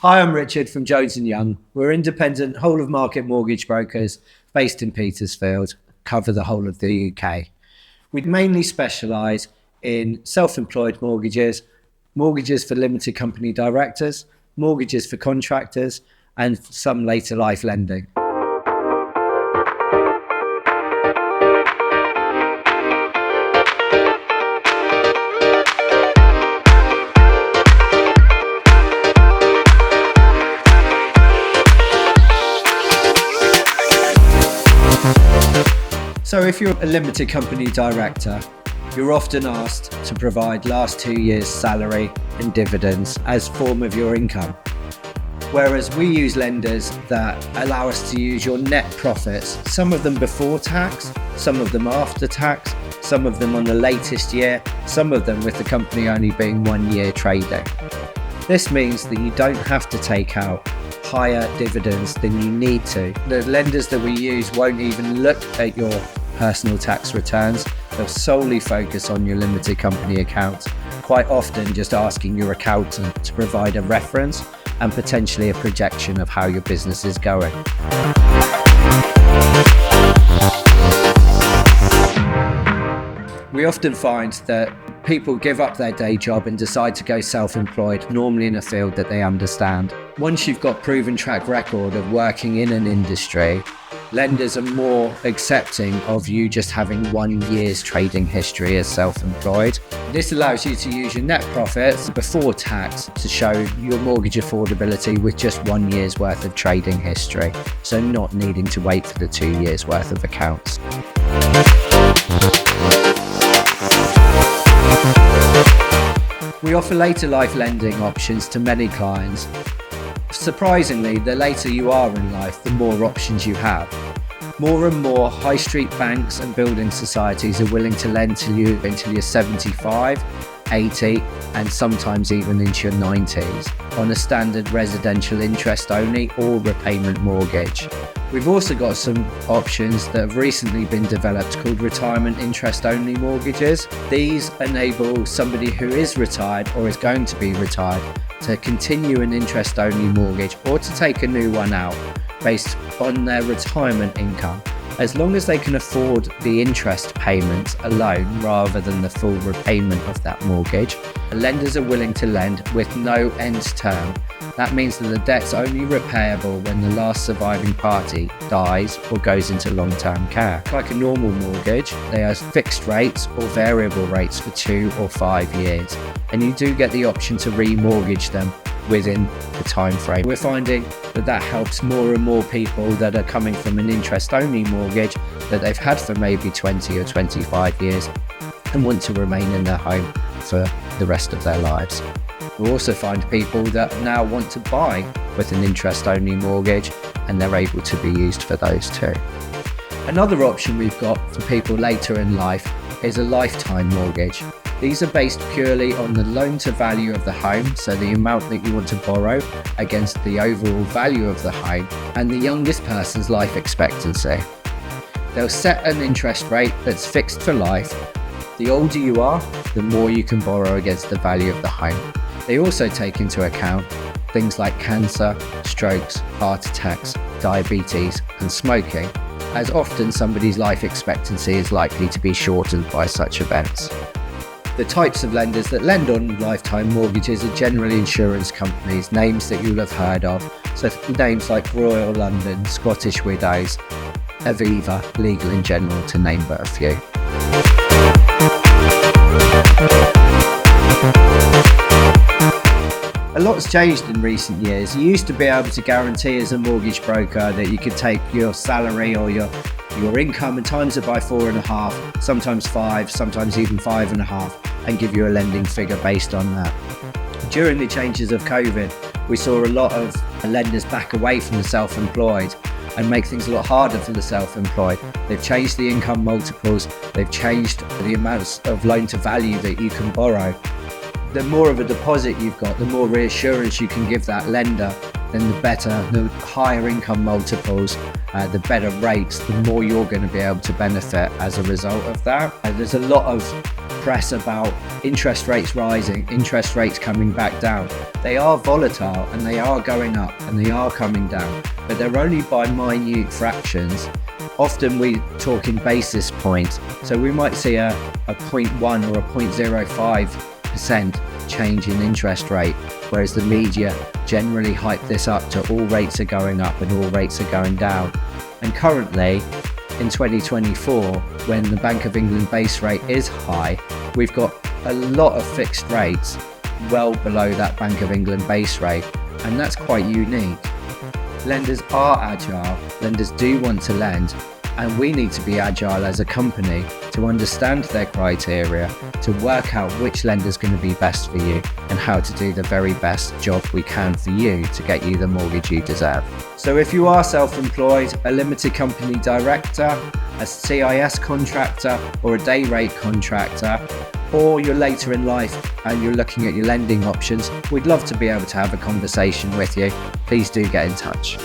Hi, I'm Richard from Jones & Young. We're independent whole-of-market mortgage brokers based in Petersfield, cover the whole of the UK. We mainly specialise in self-employed mortgages, mortgages for limited company directors, mortgages for contractors, and some later life lending. So if you're a limited company director, you're often asked to provide last 2 years' salary and dividends as form of your income. Whereas we use lenders that allow us to use your net profits, some of them before tax, some of them after tax, some of them on the latest year, some of them with the company only being 1 year trading. This means that you don't have to take out higher dividends than you need to. The lenders that we use won't even look at your personal tax returns. They'll solely focus on your limited company accounts, quite often just asking your accountant to provide a reference and potentially a projection of how your business is going. We often find that people give up their day job and decide to go self-employed, normally in a field that they understand. Once you've got proven track record of working in an industry, lenders are more accepting of you just having 1 year's trading history as self-employed. This allows you to use your net profits before tax to show your mortgage affordability with just 1 year's worth of trading history, so not needing to wait for the 2 years worth of accounts. We offer later life lending options to many clients. Surprisingly, the later you are in life, the more options you have. More and more high street banks and building societies are willing to lend to you until you're 75, 80, and sometimes even into your 90s on a standard residential interest only or repayment mortgage. We've also got some options that have recently been developed called retirement interest only mortgages. These enable somebody who is retired or is going to be retired to continue an interest only mortgage or to take a new one out based on their retirement income, as long as they can afford the interest payments alone rather than the full repayment of that mortgage. Lenders are willing to lend with no end term. That means that the debt's only repayable when the last surviving party dies or goes into long-term care. Like a normal mortgage, they are fixed rates or variable rates for 2 or 5 years, and you do get the option to remortgage them within the time frame. We're finding that helps more and more people that are coming from an interest-only mortgage that they've had for maybe 20 or 25 years and want to remain in their home for the rest of their lives. We also find people that now want to buy with an interest-only mortgage, and they're able to be used for those too. Another option we've got for people later in life is a lifetime mortgage. These are based purely on the loan to value of the home, so the amount that you want to borrow against the overall value of the home, and the youngest person's life expectancy. They'll set an interest rate that's fixed for life. The older you are, the more you can borrow against the value of the home. They also take into account things like cancer, strokes, heart attacks, diabetes, and smoking, as often somebody's life expectancy is likely to be shortened by such events. The types of lenders that lend on lifetime mortgages are generally insurance companies, names that you'll have heard of. So names like Royal London, Scottish Widows, Aviva, Legal & General, to name but a few. A lot's changed in recent years. You used to be able to guarantee as a mortgage broker that you could take your salary or your income and times it by 4.5, sometimes 5, sometimes even 5.5, and give you a lending figure based on that. During the changes of COVID, we saw a lot of lenders back away from the self-employed and make things a lot harder for the self-employed. They've changed the income multiples, they've changed the amounts of loan to value that you can borrow. The more of a deposit you've got, the more reassurance you can give that lender, then the better, the higher income multiples, the better rates, the more you're going to be able to benefit as a result of that. There's a lot of press about interest rates rising, interest rates coming back down. They are volatile and they are going up and they are coming down, but they're only by minute fractions. Often we talk in basis points, so we might see a 0.1 or a 0.05% change in interest rate, whereas the media generally hype this up to all rates are going up and all rates are going down. And currently, in 2024, when the Bank of England base rate is high, we've got a lot of fixed rates well below that Bank of England base rate, and that's quite unique. Lenders are agile, lenders do want to lend, and we need to be agile as a company to understand their criteria, to work out which lender is going to be best for you and how to do the very best job we can for you to get you the mortgage you deserve. So if you are self-employed, a limited company director, a CIS contractor or a day rate contractor, or you're later in life and you're looking at your lending options, we'd love to be able to have a conversation with you. Please do get in touch.